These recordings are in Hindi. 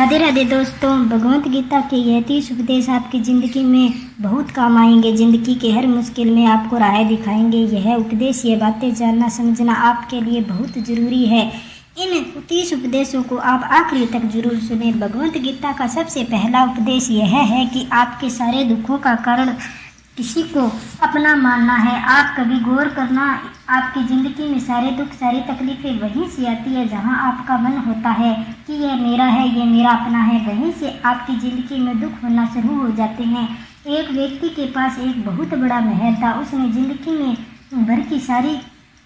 राधे राधे दोस्तों, भगवत गीता के ये 30 उपदेश आपकी ज़िंदगी में बहुत काम आएंगे। ज़िंदगी के हर मुश्किल में आपको राह दिखाएंगे। यह उपदेश, ये बातें जानना समझना आपके लिए बहुत ज़रूरी है। इन 30 उपदेशों को आप आखिरी तक जरूर सुने। भगवत गीता का सबसे पहला उपदेश यह है कि आपके सारे दुखों का कारण किसी को अपना मानना है। आप कभी गौर करना, आपकी ज़िंदगी में सारे दुख सारी तकलीफ़ें वहीं से आती है जहां आपका मन होता है कि यह मेरा है, ये मेरा अपना है। वहीं से आपकी ज़िंदगी में दुख होना शुरू हो जाते हैं। एक व्यक्ति के पास एक बहुत बड़ा महल था। उसने ज़िंदगी में भर की सारी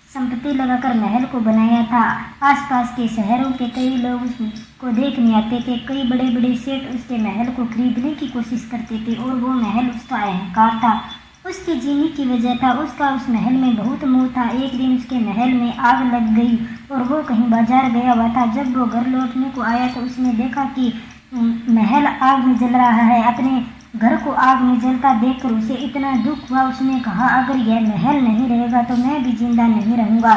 संपत्ति लगाकर महल को बनाया था। आसपास के शहरों के कई लोग उसको देखने आते थे। कई बड़े बड़े सेठ उसके महल को खरीदने की कोशिश करते थे और वो महल उसका अहंकार था, उसके जीने की वजह था। उसका उस महल में बहुत मोह था। एक दिन उसके महल में आग लग गई और वो कहीं बाजार गया हुआ था। जब वो घर लौटने को आया तो उसने देखा कि महल आग में जल रहा है। अपने घर को आग में जलता देखकर उसे इतना दुख हुआ। उसने कहा, अगर यह महल नहीं रहेगा तो मैं भी जिंदा नहीं रहूँगा।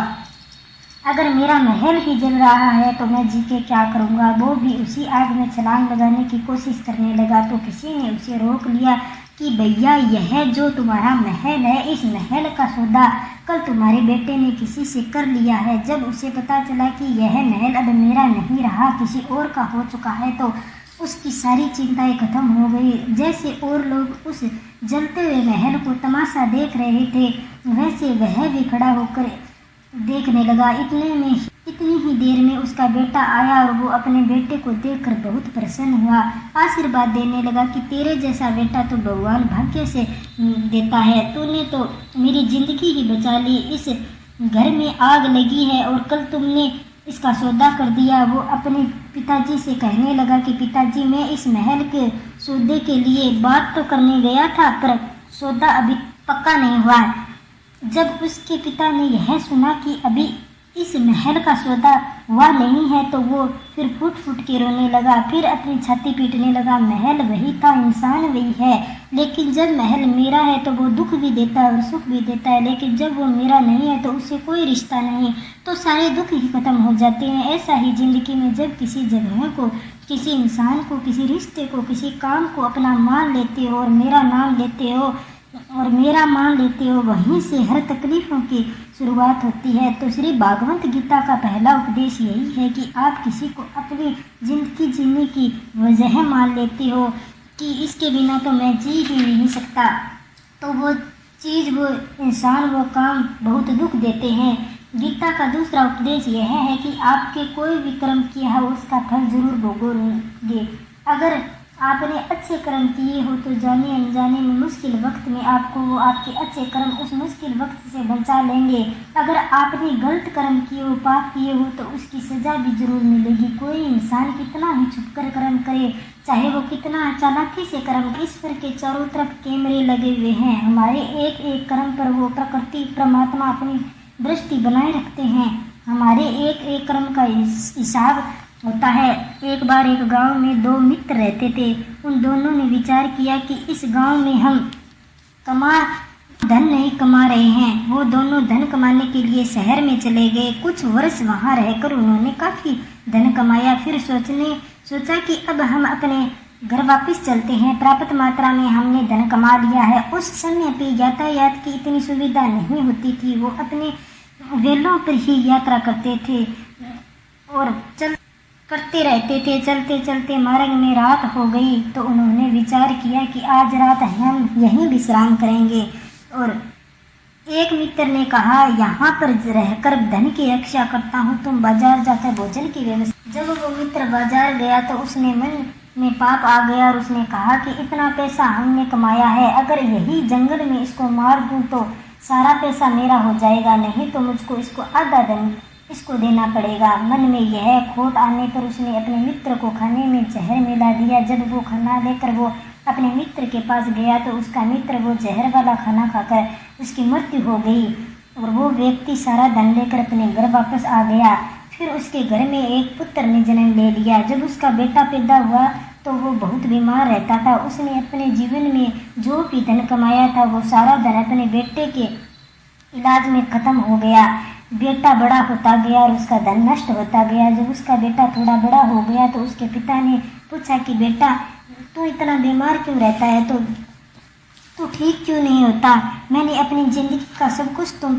अगर मेरा महल ही जल रहा है तो मैं जी के क्या करूँगा। वो भी उसी आग में छलांग लगाने की कोशिश करने लगा तो किसी ने उसे रोक लिया कि भैया, यह जो तुम्हारा महल है, इस महल का सौदा कल तुम्हारे बेटे ने किसी से कर लिया है। जब उसे पता चला कि यह महल अब मेरा नहीं रहा, किसी और का हो चुका है, तो उसकी सारी चिंताएं खत्म हो गई। जैसे और लोग उस जलते हुए महल को तमाशा देख रहे थे, वैसे वह भी खड़ा होकर देखने लगा। इतनी ही देर में उसका बेटा आया और वो अपने बेटे को देखकर बहुत प्रसन्न हुआ। आशीर्वाद देने लगा कि तेरे जैसा बेटा तो भगवान भाग्य से देता है। तूने तो मेरी ज़िंदगी ही बचा ली। इस घर में आग लगी है और कल तुमने इसका सौदा कर दिया। वो अपने पिताजी से कहने लगा कि पिताजी, मैं इस महल के सौदे के लिए बात तो करने गया था, पर सौदा अभी पक्का नहीं हुआ है। जब उसके पिता ने यह सुना कि अभी इस महल का सौदा हुआ नहीं है तो वो फिर फूट फूट के रोने लगा। फिर अपनी छाती पीटने लगा। महल वही था, इंसान वही है, लेकिन जब महल मेरा है तो वो दुख भी देता है और सुख भी देता है, लेकिन जब वो मेरा नहीं है तो उससे कोई रिश्ता नहीं, तो सारे दुख ही खत्म हो जाते हैं। ऐसा ही ज़िंदगी में जब किसी जगह को, किसी इंसान को, किसी रिश्ते को, किसी काम को अपना मान लेते हो और मेरा नाम लेते हो और मेरा मान लेते हो, वहीं से हर तकलीफ़ों की शुरुआत होती है। तो श्री भागवत गीता का पहला उपदेश यही है कि आप किसी को अपनी ज़िंदगी जीने की वजह मान लेते हो कि इसके बिना तो मैं जी ही नहीं सकता, तो वो चीज़, वो इंसान, वो काम बहुत दुख देते हैं। गीता का दूसरा उपदेश यह है कि आपके कोई भी कर्म किया हो उसका फल जरूर भोगोगे। अगर आपने अच्छे कर्म किए हो तो जाने अनजाने में मुश्किल वक्त में आपको वो आपके अच्छे कर्म उस मुश्किल वक्त से बचा लेंगे। अगर आपने गलत कर्म किए हो, पाप किए हो, तो उसकी सज़ा भी जरूर मिलेगी। कोई इंसान कितना ही छुपकर कर्म करे, चाहे वो कितना चालाकी से कर्म, ईश्वर के चारों तरफ कैमरे लगे हुए हैं। हमारे एक एक कर्म पर वो प्रकृति परमात्मा अपनी दृष्टि बनाए रखते हैं। हमारे एक एक कर्म का हिसाब होता है। एक बार एक गांव में दो मित्र रहते थे। उन दोनों ने विचार किया कि इस गांव में हम धन नहीं कमा रहे हैं। वो दोनों धन कमाने के लिए शहर में चले गए। कुछ वर्ष वहां रहकर उन्होंने काफ़ी धन कमाया। फिर सोचा कि अब हम अपने घर वापस चलते हैं। पर्याप्त मात्रा में हमने धन कमा लिया है। उस समय पे यातायात की इतनी सुविधा नहीं होती थी। वो अपने वेलों पर ही यात्रा करते थे और करते रहते थे। चलते चलते मार्ग में रात हो गई तो उन्होंने विचार किया कि आज रात हम यहीं विश्राम करेंगे। और एक मित्र ने कहा, यहाँ पर रहकर धन की रक्षा करता हूँ, तुम बाजार जाकर भोजन की व्यवस्था। जब वो मित्र बाजार गया तो उसने मन में पाप आ गया और उसने कहा कि इतना पैसा हमने कमाया है, अगर यही जंगल में इसको मार दूँ तो सारा पैसा मेरा हो जाएगा, नहीं तो मुझको इसको आधा धन इसको देना पड़ेगा। मन में यह खोट आने पर उसने अपने मित्र को खाने में जहर मिला दिया। जब वो खाना लेकर वो अपने मित्र के पास गया तो उसका मित्र वो जहर वाला खाना खाकर उसकी मृत्यु हो गई और वो व्यक्ति सारा धन लेकर अपने घर वापस आ गया। फिर उसके घर में एक पुत्र ने जन्म ले लिया। जब उसका बेटा पैदा हुआ तो वो बहुत बीमार रहता था। उसने अपने जीवन में जो भी धन कमाया था वो सारा धन अपने बेटे के इलाज में ख़त्म हो गया। बेटा बड़ा होता गया और उसका धन नष्ट होता गया। जब उसका बेटा थोड़ा बड़ा हो गया तो उसके पिता ने पूछा कि बेटा तू इतना बीमार क्यों रहता है, तो ठीक क्यों नहीं होता? मैंने अपनी ज़िंदगी का सब कुछ तुम